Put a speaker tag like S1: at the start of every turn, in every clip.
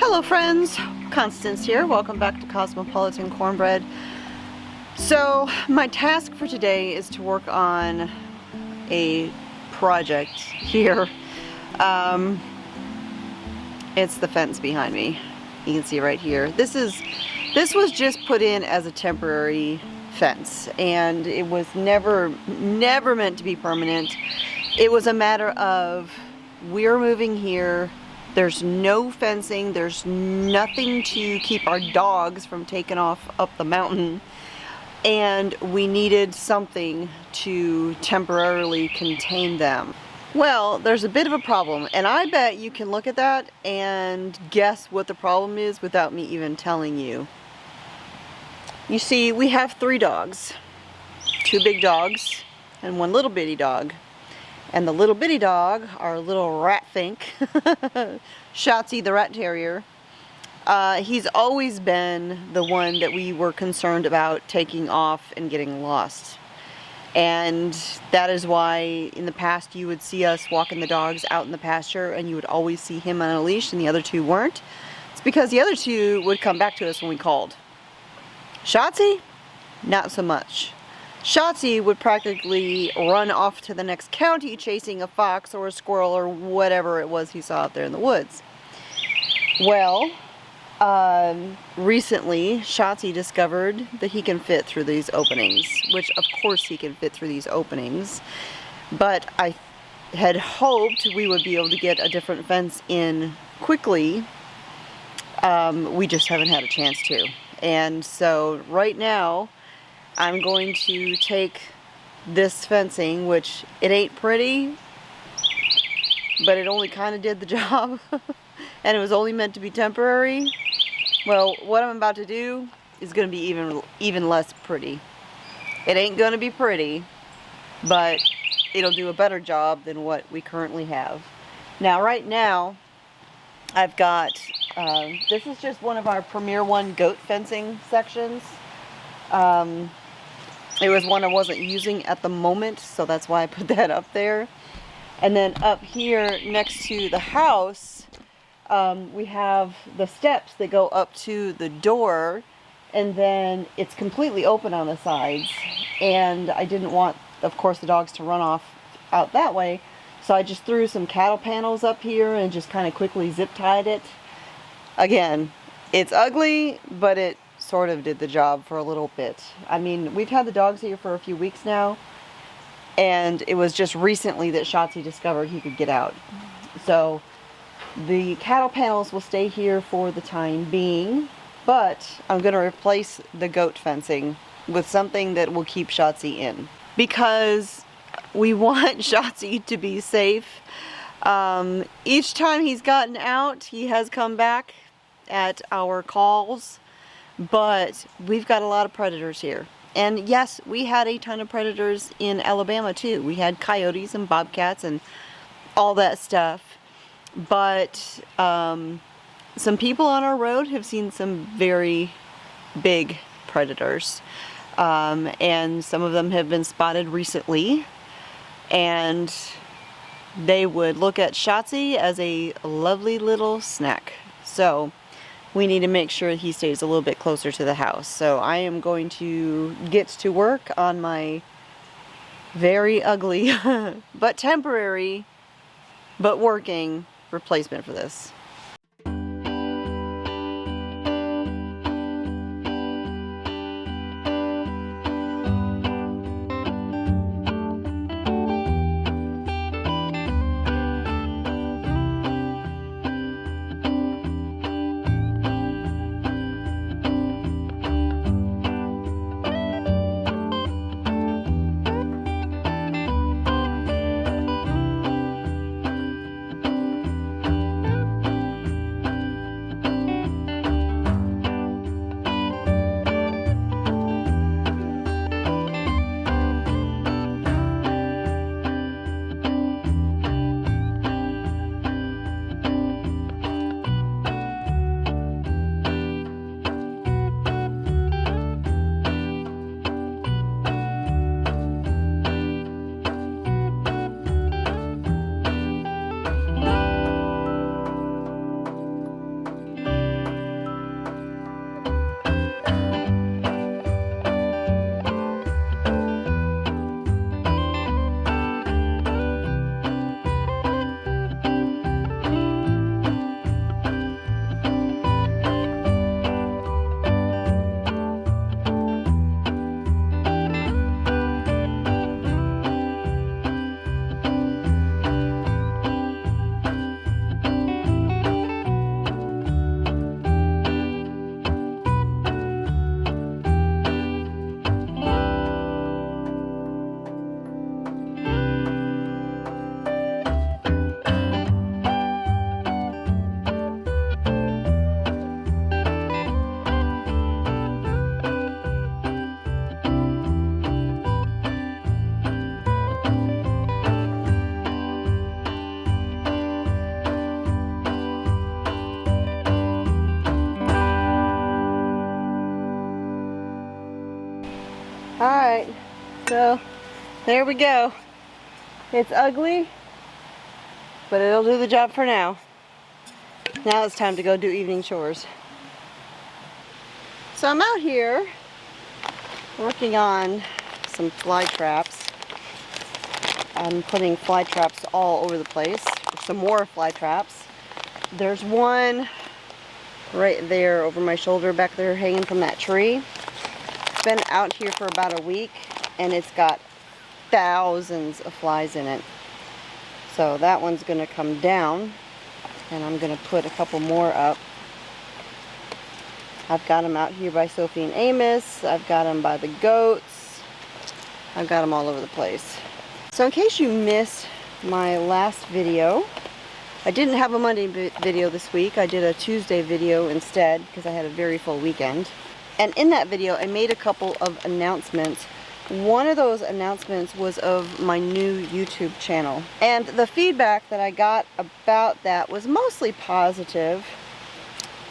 S1: Hello friends, Constance here. Welcome back to Cosmopolitan Cornbread. So my task for today is to work on a project here. It's the fence behind me. You can see right here. This was just put in as a temporary fence, and it was never meant to be permanent. It was a matter of, we're moving here. There's no fencing, there's nothing to keep our dogs from taking off up the mountain, and we needed something to temporarily contain them. Well, there's a bit of a problem, and I bet you can look at that and guess what the problem is without me even telling you. You see, we have 3 dogs, 2 big dogs and 1 little bitty dog. And the little bitty dog, our little rat fink, Shotzi the rat terrier, he's always been the one that we were concerned about taking off and getting lost. And that is why in the past you would see us walking the dogs out in the pasture and you would always see him on a leash and the other 2 weren't. It's because the other 2 would come back to us when we called. Shotzi? Not so much. Shotzi would practically run off to the next county chasing a fox or a squirrel or whatever it was he saw out there in the woods. Well, recently Shotzi discovered that he can fit through these openings, which of course he can fit through these openings, but I had hoped we would be able to get a different fence in quickly. We just haven't had a chance to. And so right now I'm going to take this fencing, which it ain't pretty, but it only kind of did the job, and it was only meant to be temporary. Well, what I'm about to do is going to be even less pretty. It ain't going to be pretty, but it'll do a better job than what we currently have. Now, right now, I've got, this is just one of our Premier One goat fencing sections. It was one I wasn't using at the moment, so that's why I put that up there. And then up here next to the house, we have the steps that go up to the door, and then it's completely open on the sides. And I didn't want, of course, the dogs to run off out that way, so I just threw some cattle panels up here and just kind of quickly zip tied it. Again, it's ugly, but it sort of did the job for a little bit. I mean, we've had the dogs here for a few weeks now, and it was just recently that Shotzi discovered he could get out. So the cattle panels will stay here for the time being, but I'm going to replace the goat fencing with something that will keep Shotzi in, because we want Shotzi to be safe. Each time he's gotten out, he has come back at our calls. But we've got a lot of predators here. And yes, we had a ton of predators in Alabama too. We had coyotes and bobcats and all that stuff. But some people on our road have seen some very big predators. And some of them have been spotted recently. And they would look at Shotzi as a lovely little snack. So we need to make sure he stays a little bit closer to the house. So I am going to get to work on my very ugly, but temporary, but working replacement for this. Alright, so there we go. It's ugly, but it'll do the job for now. Now it's time to go do evening chores. So I'm out here working on some fly traps. I'm putting fly traps all over the place. Some more fly traps. There's one right there over my shoulder back there hanging from that tree. It's been out here for about a week and it's got thousands of flies in it. So that one's going to come down and I'm going to put a couple more up. I've got them out here by Sophie and Amos. I've got them by the goats. I've got them all over the place. So in case you missed my last video, I didn't have a Monday video this week. I did a Tuesday video instead because I had a very full weekend. And in that video, I made a couple of announcements. One of those announcements was of my new YouTube channel. And the feedback that I got about that was mostly positive.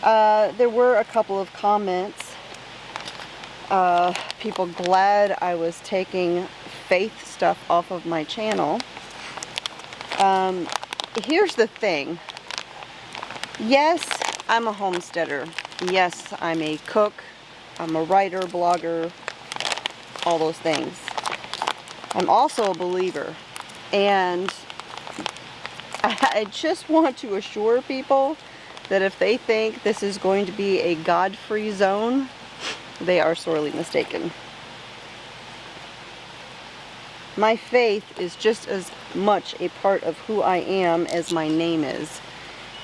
S1: There were a couple of comments. People glad I was taking faith stuff off of my channel. Here's the thing. Yes, I'm a homesteader. Yes, I'm a cook. I'm a writer, blogger, all those things. I'm also a believer. And I just want to assure people that if they think this is going to be a God-free zone, they are sorely mistaken. My faith is just as much a part of who I am as my name is.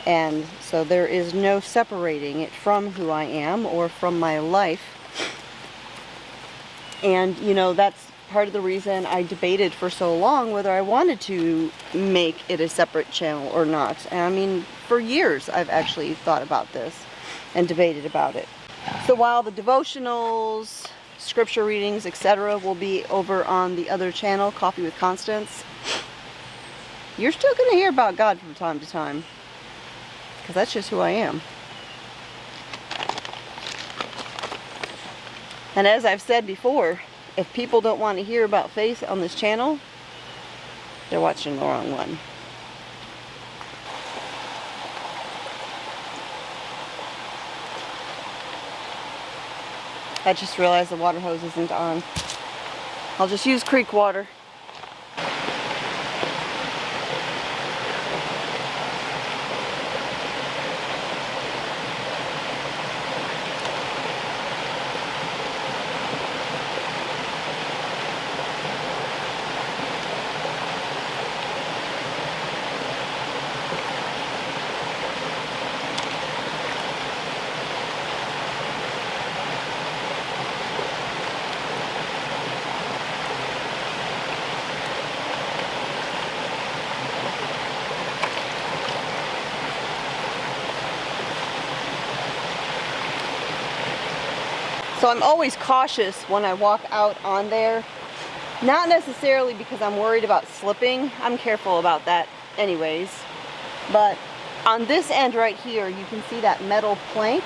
S1: And so there is no separating it from who I am or from my life. And, you know, that's part of the reason I debated for so long whether I wanted to make it a separate channel or not. And I mean, for years I've actually thought about this and debated about it. So while the devotionals, scripture readings, etc. will be over on the other channel, Coffee with Constance, you're still going to hear about God from time to time. Because that's just who I am. And as I've said before, if people don't want to hear about faith on this channel, they're watching the wrong one. I just realized the water hose isn't on. I'll just use creek water. So I'm always cautious when I walk out on there. Not necessarily because I'm worried about slipping. I'm careful about that anyways. But on this end right here, you can see that metal plank.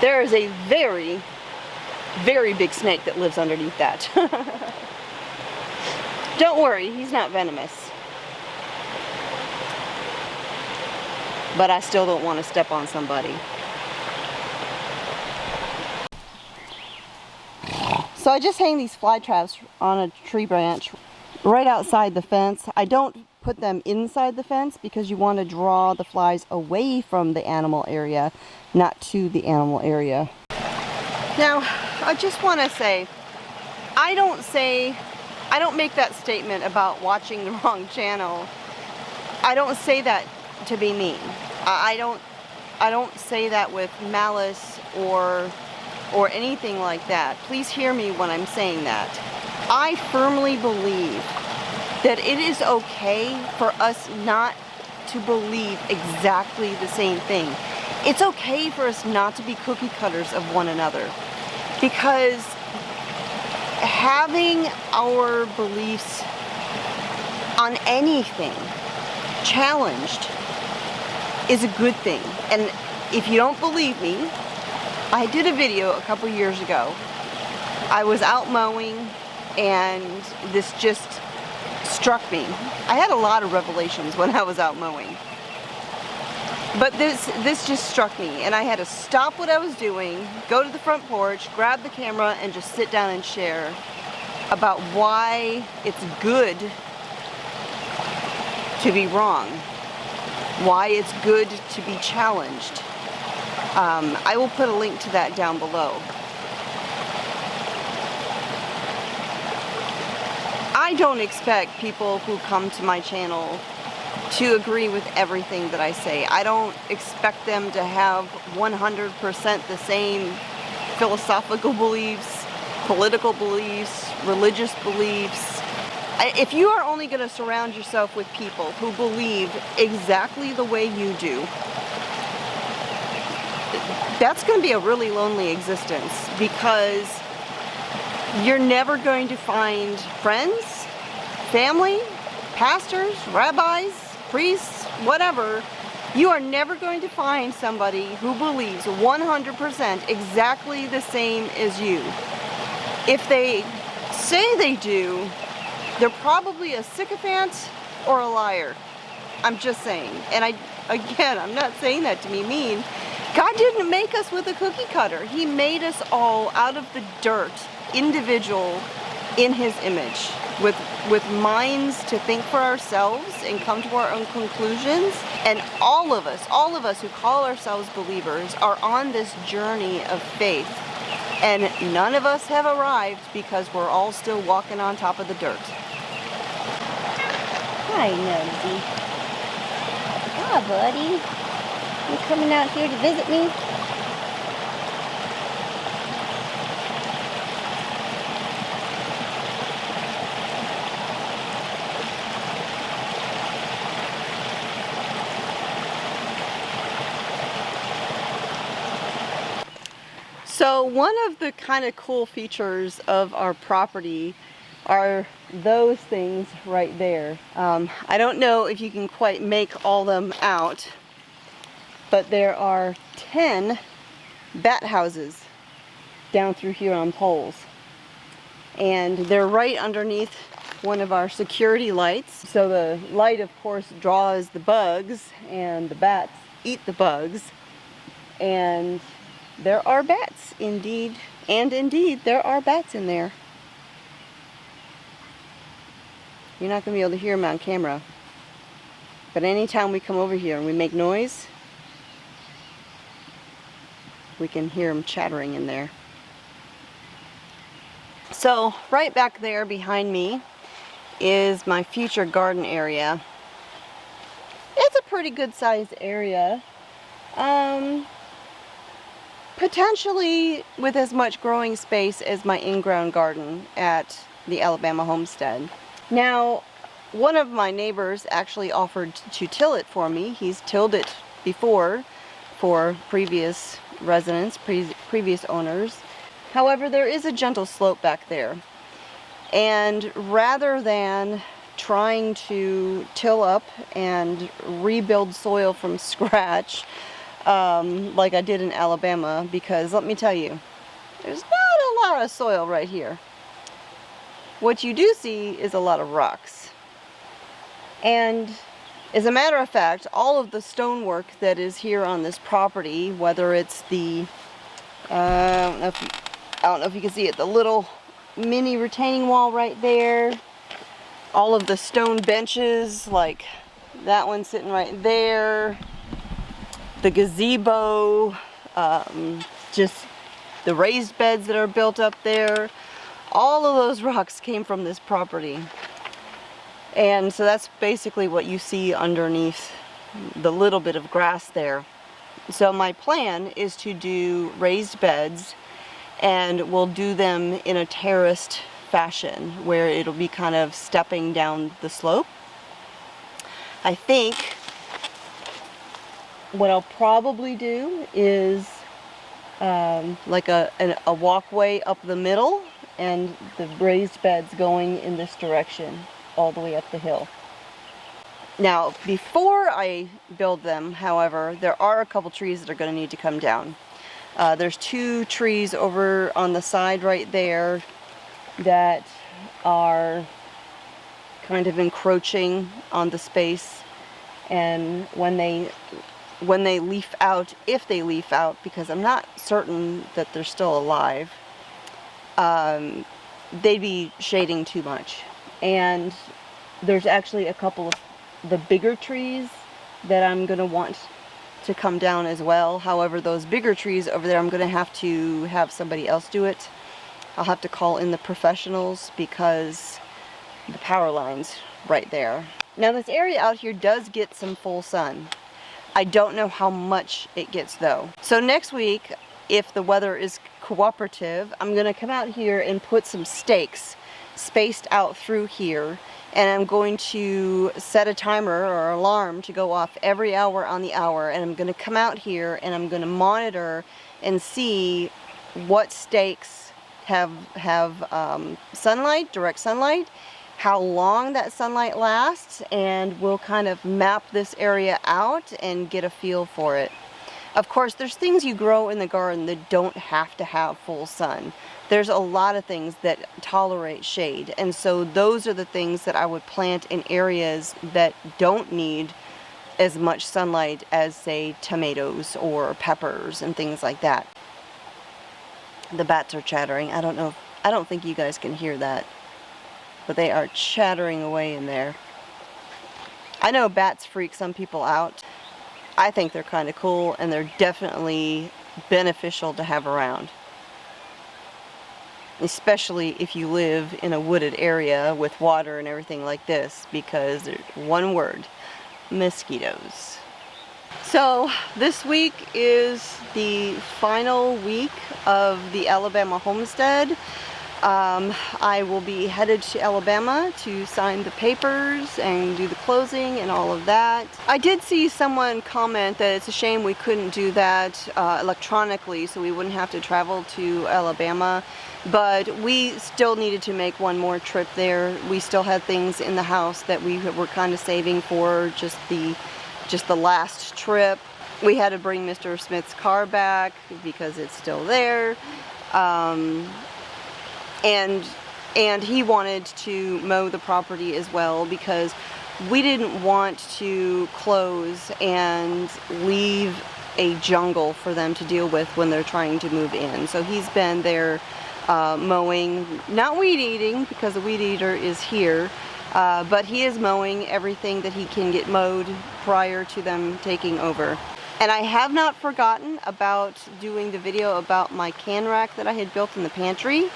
S1: There is a very, very big snake that lives underneath that. Don't worry, he's not venomous. But I still don't want to step on somebody. So I just hang these fly traps on a tree branch right outside the fence. I don't put them inside the fence because you want to draw the flies away from the animal area, not to the animal area. Now, I just want to say, I don't make that statement about watching the wrong channel. I don't say that to be mean. I don't say that with malice or anything like that. Please hear me when I'm saying that. I firmly believe that it is okay for us not to believe exactly the same thing. It's okay for us not to be cookie cutters of one another, because having our beliefs on anything challenged is a good thing. And if you don't believe me, I did a video a couple years ago I was out mowing and this just struck me. I had a lot of revelations when I was out mowing. But this just struck me, and I had to stop what I was doing, go to the front porch, grab the camera, and just sit down and share about why it's good to be wrong, why it's good to be challenged. I will put a link to that down below. I don't expect people who come to my channel to agree with everything that I say. I don't expect them to have 100% the same philosophical beliefs, political beliefs, religious beliefs. If you are only going to surround yourself with people who believe exactly the way you do, that's going to be a really lonely existence, because you're never going to find friends, family, pastors, rabbis, priests, whatever. You are never going to find somebody who believes 100% exactly the same as you. If they say they do, they're probably a sycophant or a liar. I'm just saying. And I'm not saying that to be mean. God didn't make us with a cookie cutter. He made us all out of the dirt, individual, in His image, with minds to think for ourselves and come to our own conclusions. And all of us who call ourselves believers are on this journey of faith. And none of us have arrived, because we're all still walking on top of the dirt.
S2: Hi, Nosy. Ah, buddy. You coming out here to visit me?
S1: So one of the kind of cool features of our property are those things right there. I don't know if you can quite make all them out, but there are 10 bat houses down through here on poles. And they're right underneath one of our security lights. So the light, of course, draws the bugs, and the bats eat the bugs. And there are bats, indeed. And indeed, there are bats in there. You're not going to be able to hear them on camera. But anytime we come over here and we make noise, we can hear them chattering in there. So right back there behind me is my future garden area. It's a pretty good sized area. Potentially with as much growing space as my in-ground garden at the Alabama Homestead. Now, one of my neighbors actually offered to till it for me. He's tilled it before for previous residents, previous owners. However, there is a gentle slope back there. And rather than trying to till up and rebuild soil from scratch, like I did in Alabama, because let me tell you, there's not a lot of soil right here. What you do see is a lot of rocks. And as a matter of fact, all of the stonework that is here on this property, whether it's the, I don't know if you can see it, the little mini retaining wall right there, all of the stone benches, like that one sitting right there, the gazebo, just the raised beds that are built up there, all of those rocks came from this property. And so that's basically what you see underneath the little bit of grass there. So my plan is to do raised beds, and we'll do them in a terraced fashion where it'll be kind of stepping down the slope. I think what I'll probably do is like a walkway up the middle, and the raised beds going in this direction all the way up the hill. Now, before I build them, however, there are a couple trees that are going to need to come down. There's 2 trees over on the side right there that are kind of encroaching on the space, and when they leaf out, if they leaf out, because I'm not certain that they're still alive, they'd be shading too much. And there's actually a couple of the bigger trees that I'm going to want to come down as well. However, those bigger trees over there, I'm going to have somebody else do it. I'll have to call in the professionals because the power line's right there. Now this area out here does get some full sun. I don't know how much it gets though. So next week, if the weather is cooperative, I'm going to come out here and put some stakes spaced out through here, and I'm going to set a timer or alarm to go off every hour on the hour, and I'm going to come out here and I'm going to monitor and see what stakes have sunlight, direct sunlight, how long that sunlight lasts, and we'll kind of map this area out and get a feel for it. Of course, there's things you grow in the garden that don't have to have full sun. There's a lot of things that tolerate shade, and so those are the things that I would plant in areas that don't need as much sunlight as, say, tomatoes or peppers and things like that. The bats are chattering. I don't think you guys can hear that, but they are chattering away in there. I know bats freak some people out. I think they're kind of cool, and they're definitely beneficial to have around. Especially if you live in a wooded area with water and everything like this, because there's one word: mosquitoes. So this week is the final week of the Alabama Homestead. I will be headed to Alabama to sign the papers and do the closing and all of that. I did see someone comment that it's a shame we couldn't do that electronically, so we wouldn't have to travel to Alabama, but we still needed to make one more trip there. We still had things in the house that we were kind of saving for just the last trip. We had to bring Mr. Smith's car back because it's still there. And he wanted to mow the property as well, because we didn't want to close and leave a jungle for them to deal with when they're trying to move in. So he's been there mowing, not weed eating because the weed eater is here, but he is mowing everything that he can get mowed prior to them taking over. And I have not forgotten about doing the video about my can rack that I had built in the pantry.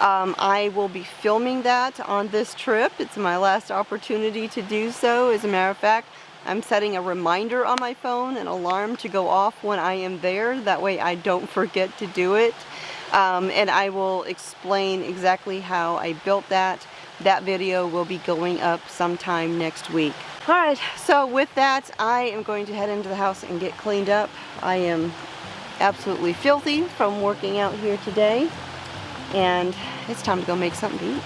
S1: I will be filming that on this trip. It's my last opportunity to do so. As a matter of fact, I'm setting a reminder on my phone, an alarm to go off when I am there. That way I don't forget to do it. And I will explain exactly how I built that. That video will be going up sometime next week. Alright, so with that, I am going to head into the house and get cleaned up. I am absolutely filthy from working out here today, and it's time to go make something to eat.